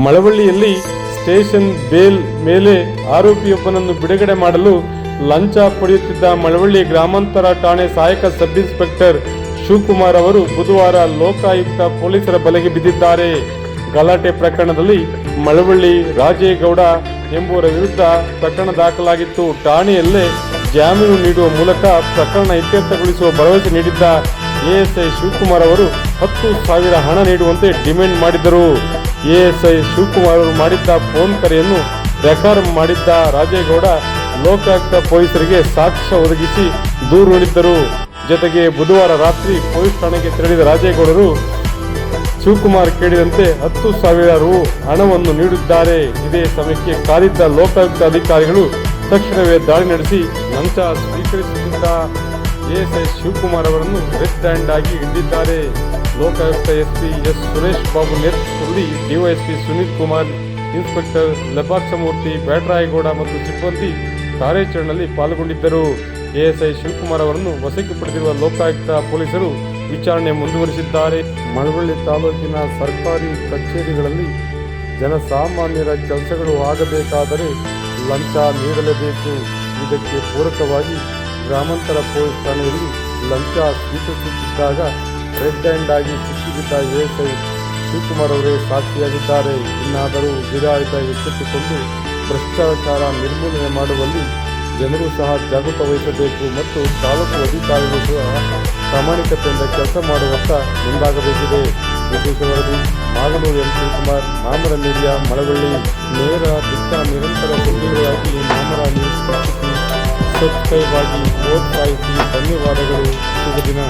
ಮಳವಳ್ಳಿಯಲ್ಲಿ station bail ಮೇಲೆ ಆರೋಪಿಯೊಬ್ಬನನ್ನು ಬಿಡುಗಡೆ ಮಾಡಲು ಲಂಚ ಪಡೆಯುತ್ತಿದ್ದ ಮಳವಳ್ಳಿ ಗ್ರಾಮಾಂತರ ಠಾಣೆ ಸಹಾಯಕ ಸಬ್ ಇನ್ಸ್ಪೆಕ್ಟರ್ ಶಿವಕುಮಾರ್ ಅವರು ಬುಧವಾರ ಲೋಕಾಯುಕ್ತ ಪೊಲೀಸರ ಬಲೆಗೆ ಬಿದ್ದಿದ್ದಾರೆ. ಗಲಾಟೆ ಪ್ರಕರಣದಲ್ಲಿ ಮಳವಳ್ಳಿ ರಾಜೇಗೌಡ ಎಂಬುವರ ವಿರುದ್ಧ ಪ್ರಕರಣ ದಾಖಲಾಗಿತ್ತು. ಠಾಣೆಯಲ್ಲೇ ಜಾಮೀನು ನೀಡುವ ಮೂಲಕ ಪ್ರಕರಣ ಇತ್ಯರ್ಥಗೊಳಿಸುವ ಭರವಸೆ ನೀಡಿದ್ದ ಎಎಸ್ಐ ಶಿವಕುಮಾರ್ ಅವರು 10,000 ಹಣ ನೀಡುವಂತೆ ಡಿಮ್ಯಾಂಡ್ ಮಾಡಿದ್ದರು. ಎಎಸ್ಐ ಶಿವಕುಮಾರ್ ಅವರು ಮಾಡಿದ್ದ ಫೋನ್ ಕರೆಯನ್ನು ರೆಕಾರ್ಡ್ ಮಾಡಿದ್ದ ರಾಜೇಗೌಡ ಲೋಕಾಯುಕ್ತ ಪೊಲೀಸರಿಗೆ ಸಾಕ್ಷ್ಯ ಒದಗಿಸಿ ದೂರು ನೀಡಿದ್ದರು. ಜೊತೆಗೆ ಬುಧವಾರ ರಾತ್ರಿ ಪೊಲೀಸ್ ಠಾಣೆಗೆ ತೆರಳಿದ ರಾಜೇಗೌಡರು ಶಿವಕುಮಾರ್ ಕೇಳಿದಂತೆ 10,000 ರು ಹಣವನ್ನು ನೀಡಿದ್ದಾರೆ. ಇದೇ ಸಮಯಕ್ಕೆ ಕಾದಿದ್ದ ಲೋಕಾಯುಕ್ತ ಅಧಿಕಾರಿಗಳು ತಕ್ಷಣವೇ ದಾಳಿ ನಡೆಸಿ ಲಂಚ ಸ್ವೀಕರಿಸುತ್ತಿದ್ದ ಎಎಸ್ಐ ಶಿವಕುಮಾರ್ ಅವರನ್ನು ರೆಡ್ ಹ್ಯಾಂಡ್ ಆಗಿ ಹಿಡಿದಿದ್ದಾರೆ. ಲೋಕಾಯುಕ್ತ ಎಸ್ಪಿ ಎಸ್ ಸುರೇಶ್ ಬಾಬು ನೇತೃತ್ವದಲ್ಲಿ ಡಿವೈಎಸ್ಪಿ ಸುನೀಲ್ ಕುಮಾರ್, ಇನ್ಸ್ಪೆಕ್ಟರ್ ಲಬಾಕ್ಷಮೂರ್ತಿ, ಬ್ಯಾಟರಾಯಗೌಡ ಮತ್ತು ಸಿಬ್ಬಂದಿ ಕಾರ್ಯಾಚರಣೆಯಲ್ಲಿ ಪಾಲ್ಗೊಂಡಿದ್ದರು. ಎಎಸ್ಐ ಶಿವಕುಮಾರ್ ಅವರನ್ನು ವಶಕ್ಕೆ ಪಡೆದಿರುವ ಲೋಕಾಯುಕ್ತ ಪೊಲೀಸರು ವಿಚಾರಣೆ ಮುಂದುವರಿಸಿದ್ದಾರೆ. ಮಳವಳ್ಳಿ ತಾಲೂಕಿನ ಸರ್ಕಾರಿ ಕಚೇರಿಗಳಲ್ಲಿ ಜನಸಾಮಾನ್ಯರ ಕೆಲಸಗಳು ಆಗಬೇಕಾದರೆ ಲಂಚ ನೀಡಲೇಬೇಕು. ಇದಕ್ಕೆ ಪೂರಕವಾಗಿ ಗ್ರಾಮಾಂತರ ಪೊಲೀಸ್ ಠಾಣೆಯಲ್ಲಿ ಲಂಚ ಸ್ವೀಕರಿಸುತ್ತಿದ್ದಾಗ ರೆಡ್ ಹ್ಯಾಂಡ್ ಆಗಿ ಸಿಕ್ಕಿಬಿದ್ದ ಎಎಸ್ಐ ಶಿವಕುಮಾರ್ ಅವರೇ ಸಾಕ್ಷಿಯಾಗಿದ್ದಾರೆ. ಇನ್ನಾದರೂ ಜಿಲ್ಲಾಡಳಿತ ಎಚ್ಚೆತ್ತುಕೊಂಡು ಭ್ರಷ್ಟಾಚಾರ ನಿರ್ಮೂಲನೆ ಮಾಡುವಲ್ಲಿ ಜನರು ಸಹ ಜಾಗೃತ ವಹಿಸಬೇಕು ಮತ್ತು ತಾಲೂಕು ಅಧಿಕಾರಿಗಳು ಸಹ ಪ್ರಾಮಾಣಿಕತೆಯಿಂದ ಕೆಲಸ ಮಾಡುವತ್ತ ಮುಂದಾಗಬೇಕಿದೆ. ವಿಶೇಷ ವರದಿ ಮಾಗನೂರು ಎಂ ಶಿವಕುಮಾರ್, ಮಾಮರ ಮೀಡಿಯಾ, ಮಳವಳ್ಳಿ. ನೇರ ದಿಟ್ಟ ನಿರಂತರ ಸುದ್ದಿಗಳಿಗಾಗಿ ಮಾಮರ ನ್ಯೂಸ್ ವೀಕ್ಷಿಸಿ, ಸಬ್ಸ್ಕ್ರೈಬ್ ಆಗಿ, ಪ್ರೋತ್ಸಾಹಿಸಿ. ಧನ್ಯವಾದಗಳು. ಶುಭ ದಿನ.